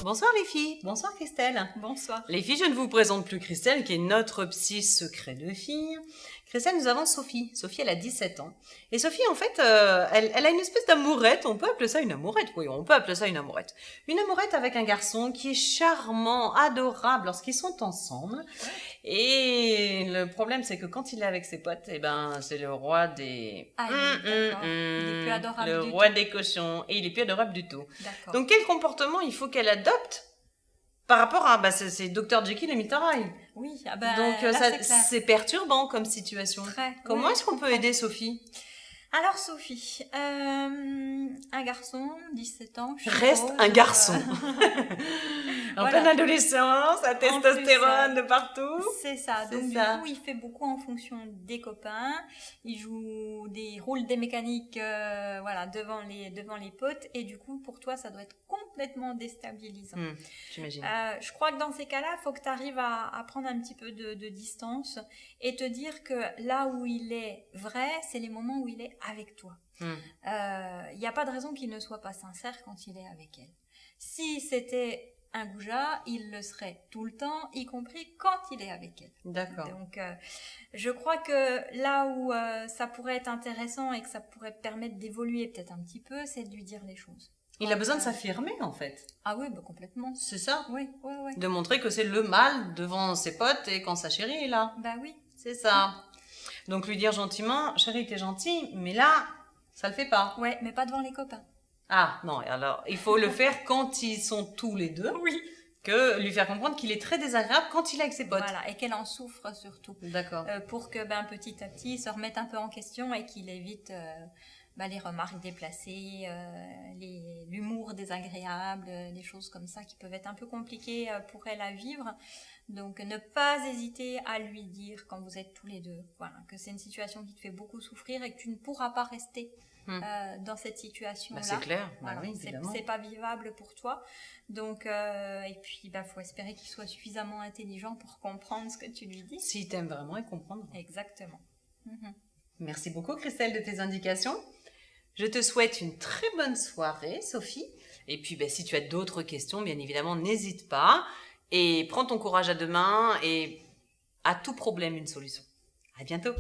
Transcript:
Bonsoir les filles, bonsoir Christelle. Bonsoir. Les filles, je ne vous présente plus Christelle qui est notre psy secret de fille. Christelle, nous avons Sophie. Sophie, elle a 17 ans. Et Sophie, en fait, elle a une espèce d'amourette. On peut appeler ça une amourette. Oui, on peut appeler ça une amourette. Une amourette avec un garçon qui est charmant, adorable lorsqu'ils sont ensemble. Et le problème, c'est que quand il est avec ses potes, eh ben, c'est le roi des... Ah, il est plus adorable le du roi tout. des cochons. Et il est plus adorable du tout. D'accord. Donc, quel comportement il faut qu'elle adopte par rapport à... c'est Dr Jekyll et Mr Hyde. Oui, Donc, là, c'est clair. c'est perturbant comme situation. Très. Comment Oui, est-ce qu'on peut aider Sophie? Alors, Sophie, un garçon, 17 ans. je Reste suppose, un garçon. En Voilà. pleine adolescence, la testostérone de partout. C'est ça. C'est Donc, ça. du coup, il fait beaucoup en fonction des copains. Il joue des rôles des mécaniques devant les potes. Et du coup, pour toi, ça doit être complètement déstabilisant. J'imagine. Je crois que dans ces cas-là, il faut que tu arrives à prendre un petit peu de distance et te dire que là où il est vrai, c'est les moments où il est avec toi. Il n'y a pas de raison qu'il ne soit pas sincère quand il est avec elle. Si c'était un goujat, il le serait tout le temps, y compris quand il est avec elle. D'accord. Donc, je crois que là où ça pourrait être intéressant et que ça pourrait permettre d'évoluer peut-être un petit peu, c'est de lui dire les choses. Il a besoin de s'affirmer, en fait. Ah oui, bah complètement. C'est ça. Oui. De montrer que c'est le mal devant ses potes et quand sa chérie est là. Bah oui. C'est ça. Donc lui dire gentiment, chérie, t'es gentille, mais là, ça le fait pas. Ouais, mais pas devant les copains. Ah, non, alors, il faut le faire quand ils sont tous les deux. Oui. Que lui faire comprendre qu'il est très désagréable quand il est avec ses potes. Voilà, et qu'elle en souffre surtout. D'accord. Pour que petit à petit, il se remette un peu en question et qu'il évite les remarques déplacées, l'humour désagréable, des choses comme ça qui peuvent être un peu compliquées pour elle à vivre. Donc, ne pas hésiter à lui dire quand vous êtes tous les deux, voilà, que c'est une situation qui te fait beaucoup souffrir et que tu ne pourras pas rester dans cette situation-là. C'est clair, voilà, oui, évidemment. C'est pas vivable pour toi. Donc, et puis, faut espérer qu'il soit suffisamment intelligent pour comprendre ce que tu lui dis. S'il t'aime vraiment et comprendre. Exactement. Merci beaucoup, Christelle, de tes indications. Je te souhaite une très bonne soirée, Sophie. Et puis, si tu as d'autres questions, bien évidemment, n'hésite pas. Et prends ton courage à deux mains et à tout problème, une solution. À bientôt.